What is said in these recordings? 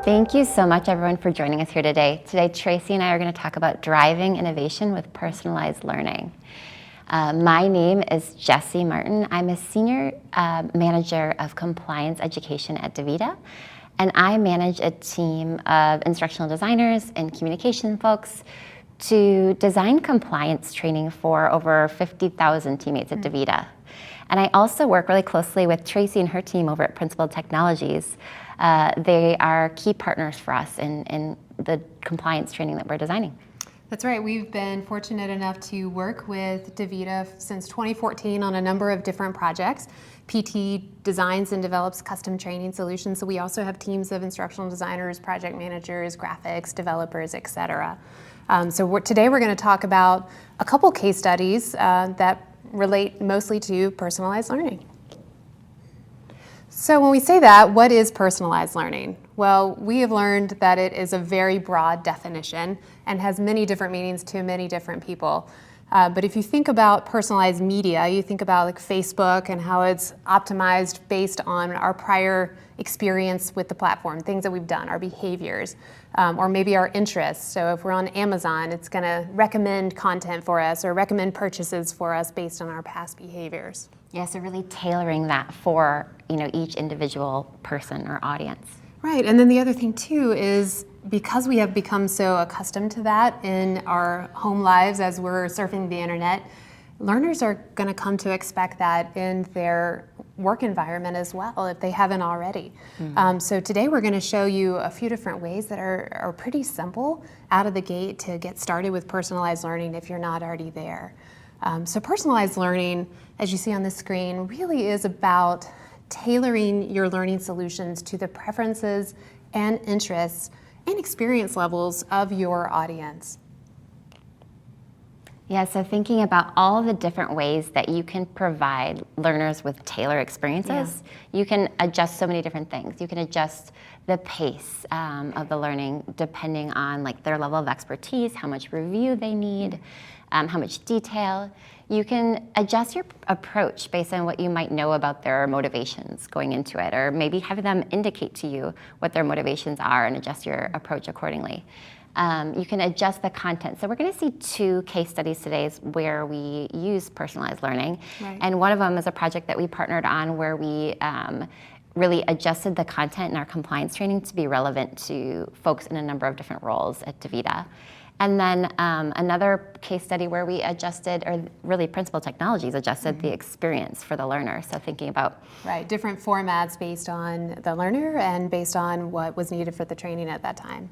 Thank you so much, everyone, for joining us here today. Today, Tracy and I are going to talk about driving innovation with personalized learning. My name is Jessie Martin. I'm a senior manager of compliance education at DaVita, and I manage a team of instructional designers and communication folks to design compliance training for over 50,000 teammates at DaVita. And I also work really closely with Tracy and her team over at Principled Technologies. They are key partners for us in the compliance training that we're designing. That's right. We've been fortunate enough to work with DaVita since 2014 on a number of different projects. PT designs and develops custom training solutions, so we also have teams of instructional designers, project managers, graphics, developers, etc. Today we're going to talk about a couple case studies that relate mostly to personalized learning. So when we say that, what is personalized learning? Well, we have learned that it is a very broad definition and has many different meanings to many different people. But if you think about personalized media, you think about like Facebook and how it's optimized based on our prior experience with the platform, things that we've done, our behaviors, or maybe our interests. So if we're on Amazon, it's going to recommend content for us or recommend purchases for us based on our past behaviors. Yeah, so really tailoring that for each individual person or audience. Right, and then the other thing too is because we have become so accustomed to that in our home lives as we're surfing the internet, learners are going to come to expect that in their work environment as well if they haven't already. So today we're going to show you a few different ways that are pretty simple out of the gate to get started with personalized learning if you're not already there. So personalized learning, as you see on the screen, really is about tailoring your learning solutions to the preferences and interests and experience levels of your audience. Yeah, so thinking about all the different ways that you can provide learners with Tailor Experiences, you can adjust so many different things. You can adjust the pace of the learning depending on their level of expertise, how much review they need, how much detail. You can adjust your approach based on what you might know about their motivations going into it, or maybe have them indicate to you what their motivations are and adjust your approach accordingly. You can adjust the content. So we're going to see two case studies today where we use personalized learning. Right. And one of them is a project that we partnered on where we really adjusted the content in our compliance training to be relevant to folks in a number of different roles at DaVita. And then another case study where we adjusted, or really Principled Technologies adjusted the experience for the learner. So thinking about different formats based on the learner and based on what was needed for the training at that time.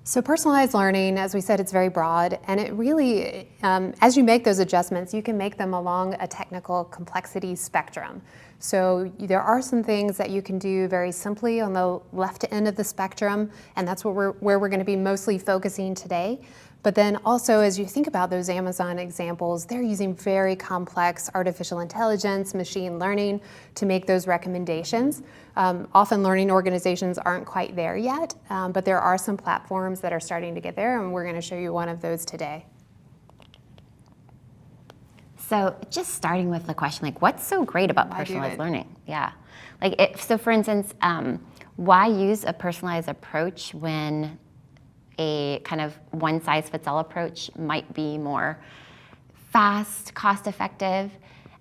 So personalized learning, as we said, it's very broad, and it really, as you make those adjustments, you can make them along a technical complexity spectrum. So there are some things that you can do very simply on the left end of the spectrum, and that's where we're going to be mostly focusing today. But then also, as you think about those Amazon examples, they're using very complex artificial intelligence, machine learning to make those recommendations. Often learning organizations aren't quite there yet, but there are some platforms that are starting to get there, and we're going to show you one of those today. So just starting with the question, what's so great about personalized learning? Yeah. So for instance, why use a personalized approach when a kind of one-size-fits-all approach might be more fast, cost-effective?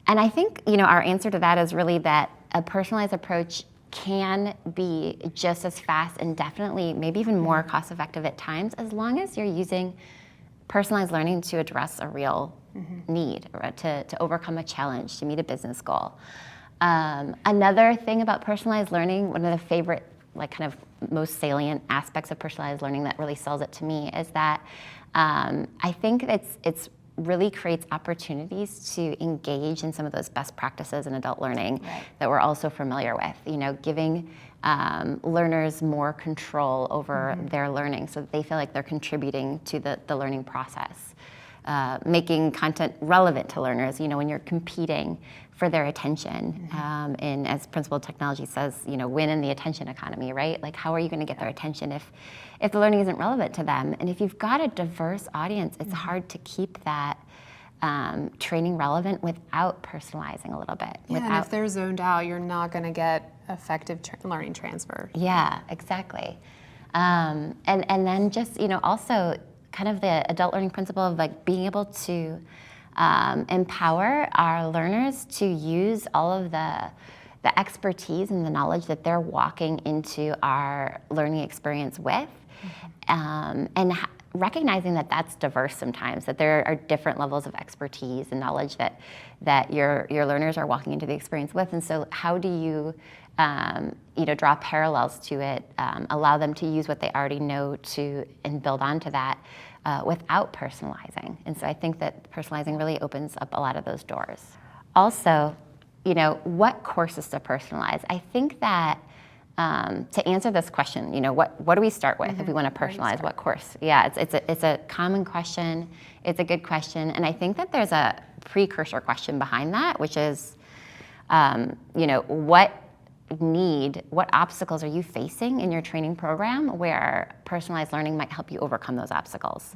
And I think, our answer to that is really that a personalized approach can be just as fast and definitely maybe even more cost-effective at times, as long as you're using personalized learning to address a real need, or to overcome a challenge, to meet a business goal. Another thing about personalized learning, one of the favorite kind of most salient aspects of personalized learning that really sells it to me is that I think it's really creates opportunities to engage in some of those best practices in adult learning that we're also familiar with. Giving learners more control over their learning so that they feel like they're contributing to the learning process. Making content relevant to learners, when you're competing for their attention. And as Principled Technology says, win in the attention economy, right? How are you going to get their attention if the learning isn't relevant to them? And if you've got a diverse audience, it's hard to keep that training relevant without personalizing a little bit. And if they're zoned out, you're not going to get effective learning transfer. Yeah, exactly. And then just, also kind of the adult learning principle of like being able to empower our learners to use all of the expertise and the knowledge that they're walking into our learning experience with, and recognizing that that's diverse sometimes, that there are different levels of expertise and knowledge that your learners are walking into the experience with. And so how do you draw parallels to it, allow them to use what they already know and build onto that without personalizing. And so I think that personalizing really opens up a lot of those doors. Also, what courses to personalize? I think that to answer this question, what do we start with if we want to personalize? What course? Yeah, it's a common question. It's a good question, and I think that there's a precursor question behind that, which is, what obstacles are you facing in your training program where personalized learning might help you overcome those obstacles?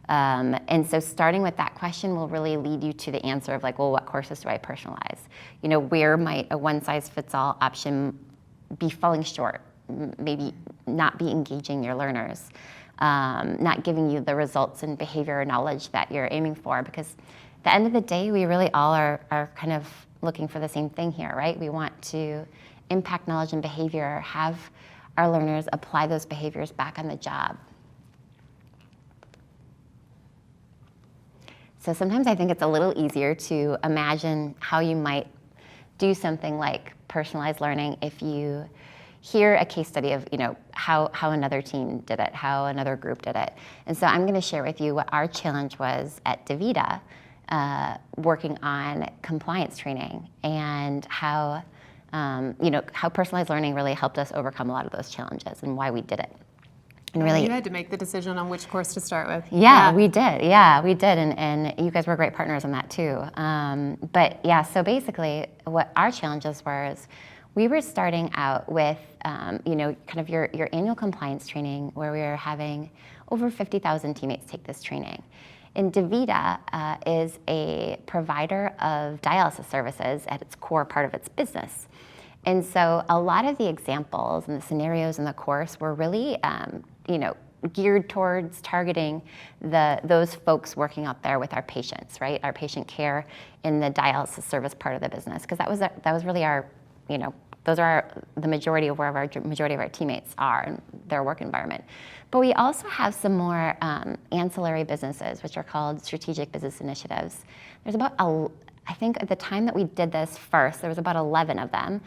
And so starting with that question will really lead you to the answer of like, well, what courses do I personalize? Where might a one-size-fits-all option be falling short, maybe not be engaging your learners, not giving you the results and behavior or knowledge that you're aiming for? Because at the end of the day, we really all are kind of looking for the same thing here, right? We want to impact knowledge and behavior, have our learners apply those behaviors back on the job. So sometimes I think it's a little easier to imagine how you might do something like personalized learning if you hear a case study of how another team did it, how another group did it. And so I'm going to share with you what our challenge was at DaVita, working on compliance training, and how personalized learning really helped us overcome a lot of those challenges and why we did it. And really, you had to make the decision on which course to start with. Yeah, we did. Yeah, we did. And you guys were great partners on that too. But yeah, so basically what our challenges were is we were starting out with, kind of your annual compliance training where we were having over 50,000 teammates take this training. And DaVita is a provider of dialysis services at its core part of its business. And so a lot of the examples and the scenarios in the course were really, geared towards targeting those folks working out there with our patients, right? Our patient care in the dialysis service part of the business, because that was really our, those are the majority of where majority of our teammates are in their work environment. But we also have some more ancillary businesses, which are called strategic business initiatives. There's about, I think at the time that we did this first, there was about 11 of them.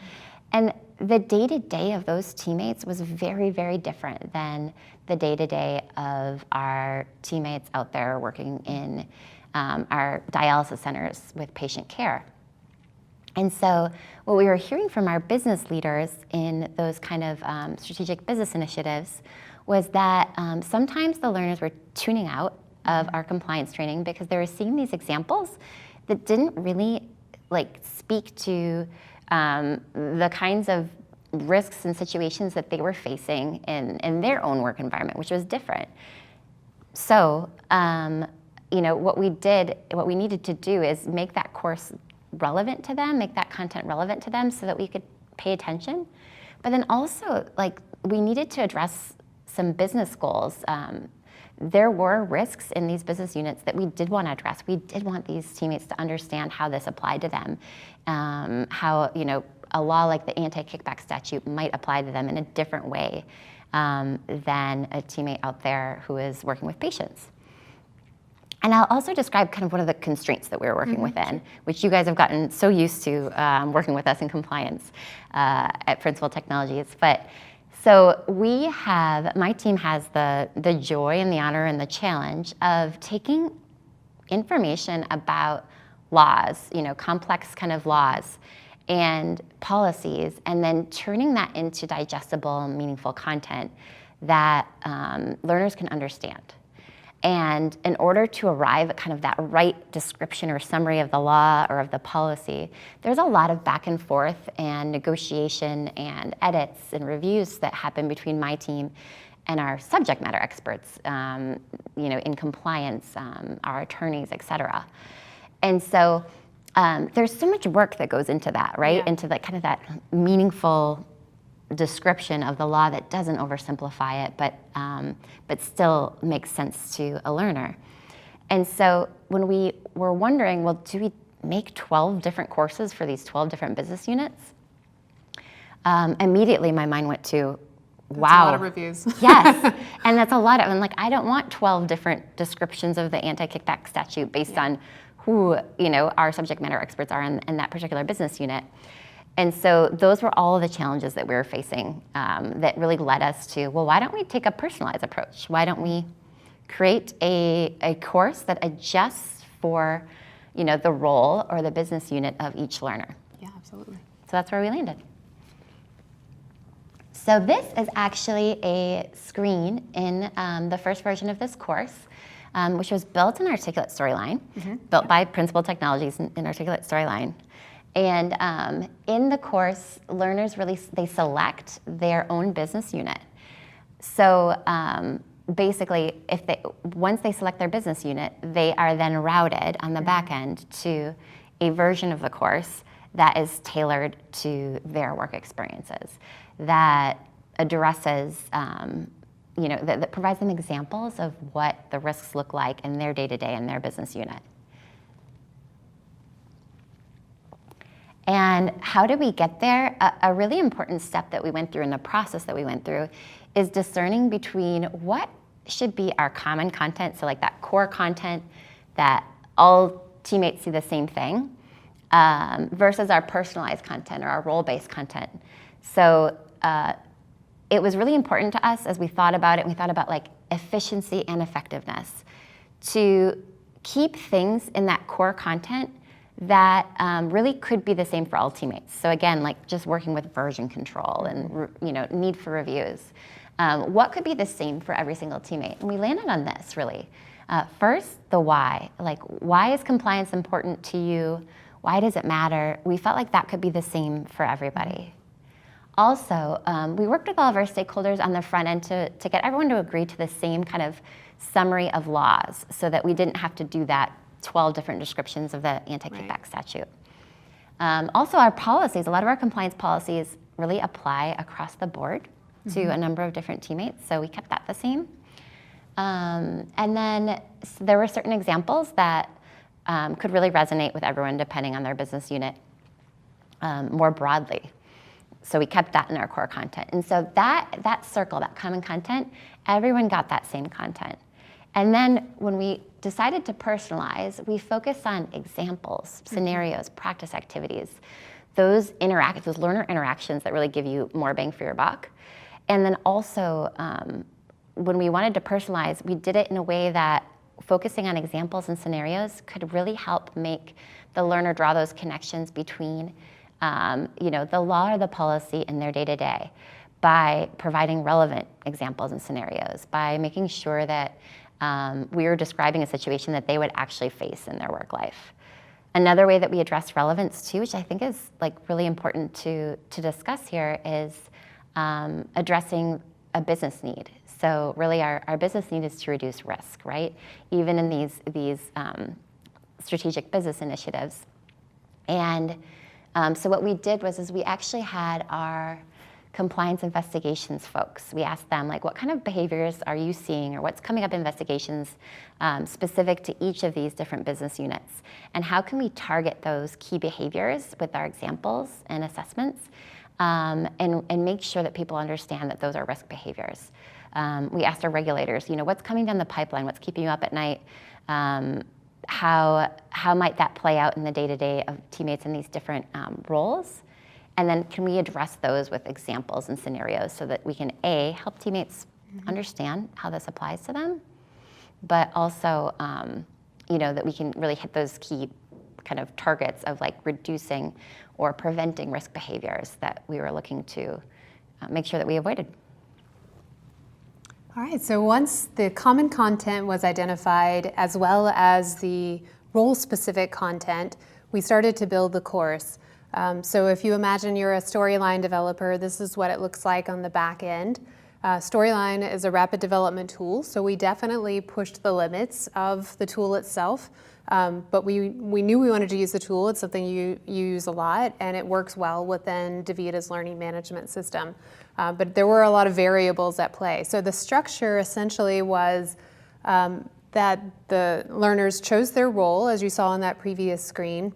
And the day-to-day of those teammates was very, very different than the day-to-day of our teammates out there working in our dialysis centers with patient care. And so what we were hearing from our business leaders in those kind of strategic business initiatives was that sometimes the learners were tuning out of our compliance training because they were seeing these examples that didn't really speak to the kinds of risks and situations that they were facing in their own work environment, which was different. So, what we needed to do is make that course relevant to them, make that content relevant to them so that we could pay attention. But then also, we needed to address some business goals. There were risks in these business units that we did want to address. We did want these teammates to understand how this applied to them, how a law like the anti-kickback statute might apply to them in a different way than a teammate out there who is working with patients. And I'll also describe kind of what are the constraints that we were working within, which you guys have gotten so used to working with us in compliance at Principled Technologies. But so my team has the joy and the honor and the challenge of taking information about laws, complex kind of laws and policies, and then turning that into digestible, meaningful content that learners can understand. And in order to arrive at kind of that right description or summary of the law or of the policy, there's a lot of back and forth and negotiation and edits and reviews that happen between my team and our subject matter experts, in compliance, our attorneys, et cetera. And so there's so much work that goes into that, right? Yeah. Into that kind of that meaningful description of the law that doesn't oversimplify it, but still makes sense to a learner. And so when we were wondering, well, do we make 12 different courses for these 12 different business units? Immediately my mind went to, wow. That's a lot of reviews. Yes, and that's a lot of, and like, I don't want 12 different descriptions of the anti-kickback statute based on who, our subject matter experts are in that particular business unit. And so those were all of the challenges that we were facing that really led us to, well, why don't we take a personalized approach? Why don't we create a course that adjusts for, the role or the business unit of each learner? Yeah, absolutely. So that's where we landed. So this is actually a screen in the first version of this course, which was built in Articulate Storyline, built by Principled Technologies in Articulate Storyline. And in the course, learners they select their own business unit. So basically, once they select their business unit, they are then routed on the back end to a version of the course that is tailored to their work experiences, that addresses, that provides them examples of what the risks look like in their day-to-day in their business unit. And how did we get there? A really important step that we went through in the process that we went through is discerning between what should be our common content, so like that core content that all teammates see the same thing, versus our personalized content or our role-based content. So it was really important to us as we thought about it, we thought about like efficiency and effectiveness, to keep things in that core content that really could be the same for all teammates. So again, like just working with version control and need for reviews. What could be the same for every single teammate? And we landed on this really. First, the why. Like, why is compliance important to you? Why does it matter? We felt like that could be the same for everybody. Also, we worked with all of our stakeholders on the front end to get everyone to agree to the same kind of summary of laws so that we didn't have to do that 12 different descriptions of the anti-kickback statute. Also, our policies, a lot of our compliance policies really apply across the board to a number of different teammates, so we kept that the same. And then there were certain examples that could really resonate with everyone depending on their business unit more broadly. So we kept that in our core content. And so that circle, that common content, everyone got that same content. And then when we decided to personalize, we focused on examples, scenarios, practice activities, those learner interactions that really give you more bang for your buck. And then also, when we wanted to personalize, we did it in a way that focusing on examples and scenarios could really help make the learner draw those connections between the law or the policy in their day-to-day by providing relevant examples and scenarios, by making sure that we were describing a situation that they would actually face in their work life. Another way that we address relevance too, which I think is like really important to discuss here, is addressing a business need. So really our business need is to reduce risk, right? Even in these strategic business initiatives. And so what we did was we actually had our compliance investigations folks. We asked them, like, what kind of behaviors are you seeing, or what's coming up in investigations specific to each of these different business units? And how can we target those key behaviors with our examples and assessments and make sure that people understand that those are risk behaviors? We asked our regulators, what's coming down the pipeline? What's keeping you up at night? How might that play out in the day-to-day of teammates in these different roles? And then can we address those with examples and scenarios so that we can, A, help teammates understand how this applies to them, but also, that we can really hit those key kind of targets of like reducing or preventing risk behaviors that we were looking to make sure that we avoided. All right, so once the common content was identified as well as the role-specific content, we started to build the course. So if you imagine you're a Storyline developer, this is what it looks like on the back end. Storyline is a rapid development tool, so we definitely pushed the limits of the tool itself. But we knew we wanted to use the tool. It's something you use a lot, and it works well within DaVita's learning management system. But there were a lot of variables at play. So the structure essentially was that the learners chose their role, as you saw on that previous screen.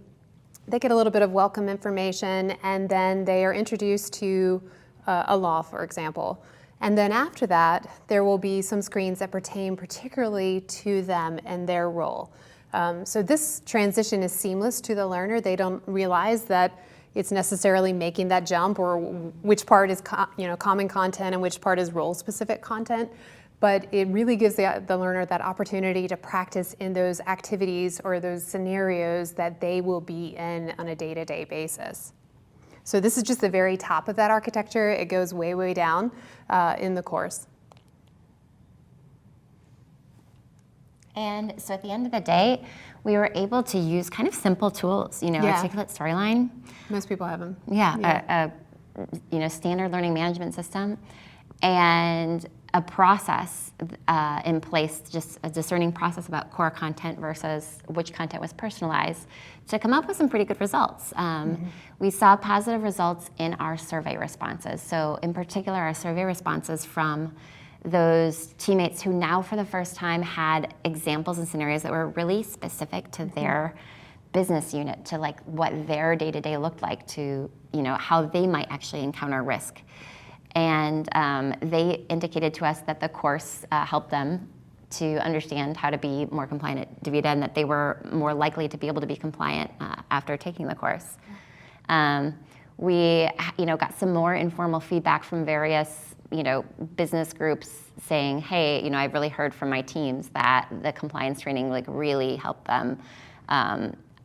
They get a little bit of welcome information, and then they are introduced to a law, for example. And then after that, there will be some screens that pertain particularly to them and their role. So this transition is seamless to the learner. They don't realize that it's necessarily making that jump, or which part is common content and which part is role-specific content. But it really gives the learner that opportunity to practice in those activities or those scenarios that they will be in on a day-to-day basis. So this is just the very top of that architecture. It goes way, way down in the course. And so at the end of the day, we were able to use kind of simple tools, articulate storyline. Most people have them. Yeah. A standard learning management system, and a process in place, just a discerning process about core content versus which content was personalized, to come up with some pretty good results. We saw positive results in our survey responses. So in particular, our survey responses from those teammates who now for the first time had examples and scenarios that were really specific to their business unit, to like what their day-to-day looked like, to how they might actually encounter risk. And they indicated to us that the course helped them to understand how to be more compliant at DaVita, and that they were more likely to be able to be compliant after taking the course. We got some more informal feedback from various business groups saying, hey, I've really heard from my teams that the compliance training really helped them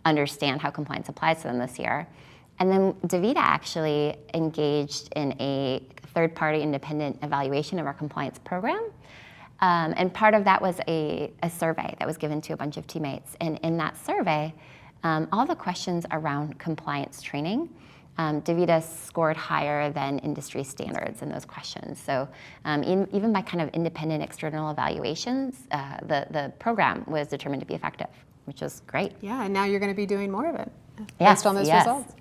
understand how compliance applies to them this year. And then DaVita actually engaged in a third-party independent evaluation of our compliance program. And part of that was a survey that was given to a bunch of teammates. And in that survey, all the questions around compliance training, DaVita scored higher than industry standards in those questions. So even by kind of independent external evaluations, the program was determined to be effective, which is great. Yeah, and now you're going to be doing more of it based on those results.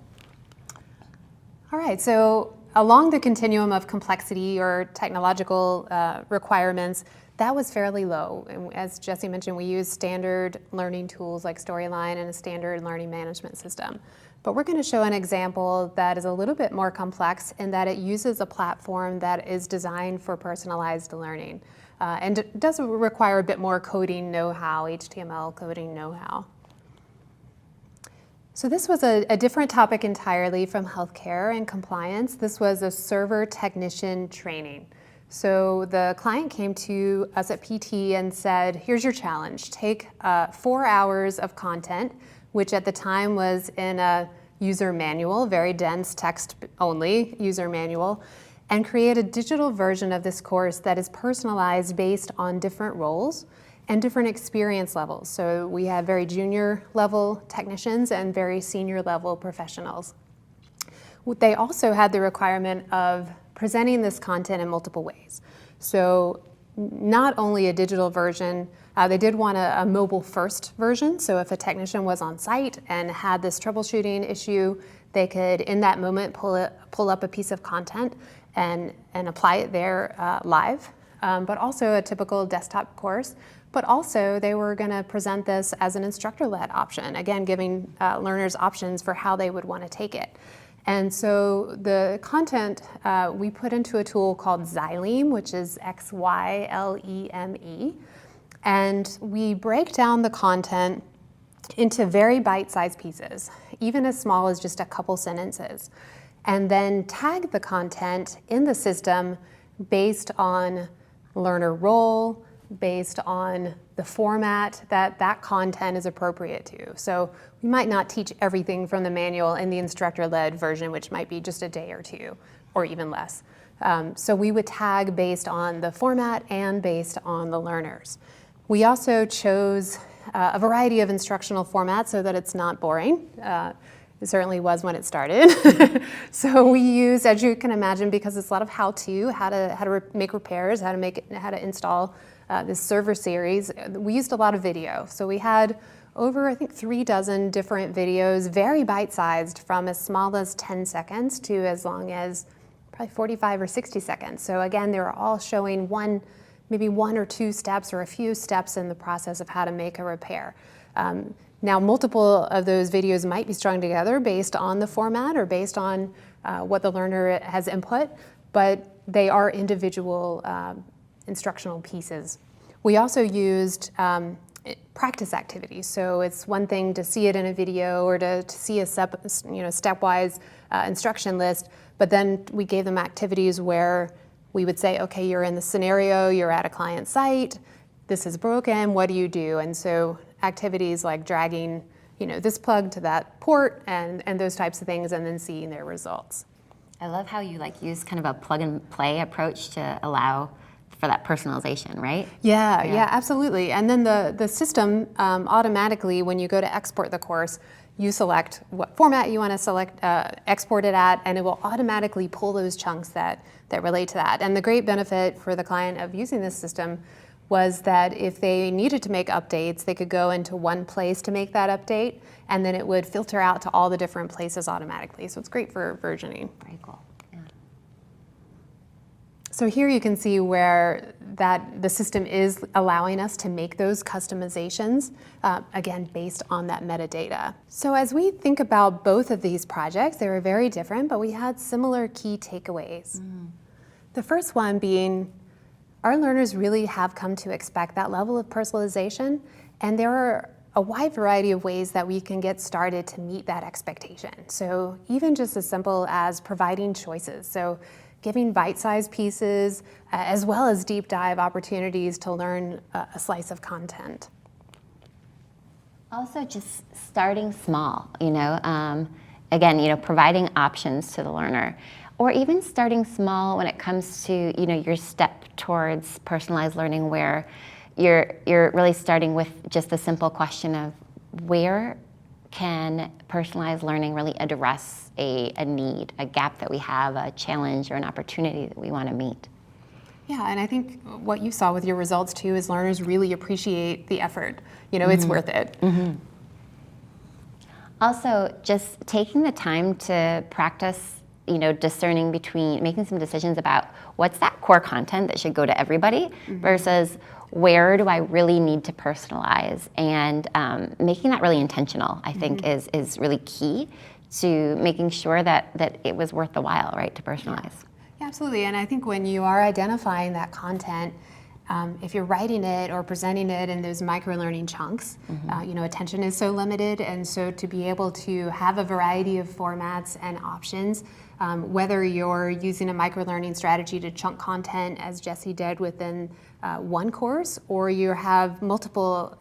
All right, so along the continuum of complexity or technological requirements, that was fairly low. And as Jesse mentioned, we use standard learning tools like Storyline and a standard learning management system. But we're going to show an example that is a little bit more complex in that it uses a platform that is designed for personalized learning. And it does require a bit more coding know-how, HTML coding know-how. So this was a different topic entirely from healthcare and compliance. This was a server technician training. So the client came to us at PT and said, here's your challenge. Take 4 hours of content, which at the time was in a user manual, very dense text-only user manual, and create a digital version of this course that is personalized based on different roles and different experience levels. So we have very junior level technicians and very senior level professionals. They also had the requirement of presenting this content in multiple ways. So not only a digital version, they did want a mobile first version. So if a technician was on site and had this troubleshooting issue, they could in that moment pull up a piece of content and apply it there live. But also a typical desktop course. But also they were going to present this as an instructor-led option, again, giving learners options for how they would want to take it. And so the content we put into a tool called Xyleme, which is Xyleme. And we break down the content into very bite-sized pieces, even as small as just a couple sentences, and then tag the content in the system based on learner role, based on the format that content is appropriate to. So we might not teach everything from the manual in the instructor-led version, which might be just a day or two, or even less. So we would tag based on the format and based on the learners. We also chose a variety of instructional formats so that it's not boring. It certainly was when it started. So we use, as you can imagine, because it's a lot of how-to, how to make repairs, how to install this server series. We used a lot of video. So we had over, I think, 36 different videos, very bite-sized, from as small as 10 seconds to as long as probably 45 or 60 seconds. So again, they were all showing maybe one or two steps or a few steps in the process of how to make a repair. Now, multiple of those videos might be strung together based on the format or based on what the learner has input, but they are individual instructional pieces. We also used practice activities. So it's one thing to see it in a video or to see a stepwise instruction list, but then we gave them activities where we would say, okay, you're in the scenario, you're at a client site, this is broken, what do you do? And so activities like dragging this plug to that port and those types of things, and then seeing their results. I love how you use kind of a plug and play approach to allow for that personalization, right? Yeah, absolutely. And then the system automatically, when you go to export the course, you select what format you want to export it at, and it will automatically pull those chunks that relate to that. And the great benefit for the client of using this system was that if they needed to make updates, they could go into one place to make that update, and then it would filter out to all the different places automatically. So it's great for versioning. Very cool. Yeah. So here you can see where the system is allowing us to make those customizations, again, based on that metadata. So as we think about both of these projects, they were very different, but we had similar key takeaways. The first one being, our learners really have come to expect that level of personalization, and there are a wide variety of ways that we can get started to meet that expectation. So even just as simple as providing choices. So giving bite-sized pieces, as well as deep dive opportunities to learn a slice of content. Also just starting small, again, providing options to the learner. Or even starting small when it comes to, your step towards personalized learning, where you're really starting with just the simple question of where can personalized learning really address a need, a gap that we have, a challenge or an opportunity that we want to meet. Yeah, and I think what you saw with your results too is learners really appreciate the effort. It's worth it. Also, just taking the time to practice discerning between making some decisions about what's that core content that should go to everybody versus where do I really need to personalize, and making that really intentional, I think is really key to making sure that it was worth the while, right, to personalize. Yeah, absolutely, and I think when you are identifying that content, if you're writing it or presenting it in those micro-learning chunks, attention is so limited, and so to be able to have a variety of formats and options, whether you're using a micro-learning strategy to chunk content, as Jesse did within one course, or you have multiple,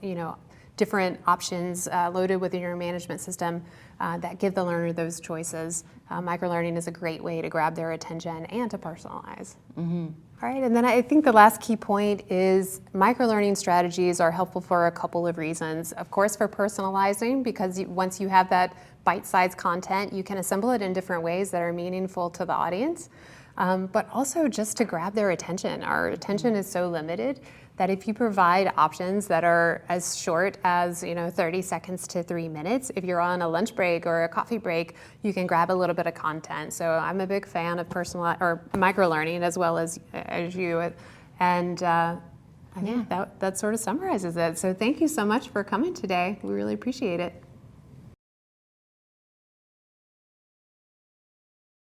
different options loaded within your management system that give the learner those choices. Micro-learning is a great way to grab their attention and to personalize. All right, and then I think the last key point is micro-learning strategies are helpful for a couple of reasons. Of course, for personalizing, because once you have that bite-sized content, you can assemble it in different ways that are meaningful to the audience, but also just to grab their attention. Our attention is so limited that if you provide options that are as short as 30 seconds to 3 minutes, if you're on a lunch break or a coffee break, you can grab a little bit of content. So I'm a big fan of micro-learning as well as you, and I think that sort of summarizes it. So thank you so much for coming today. We really appreciate it.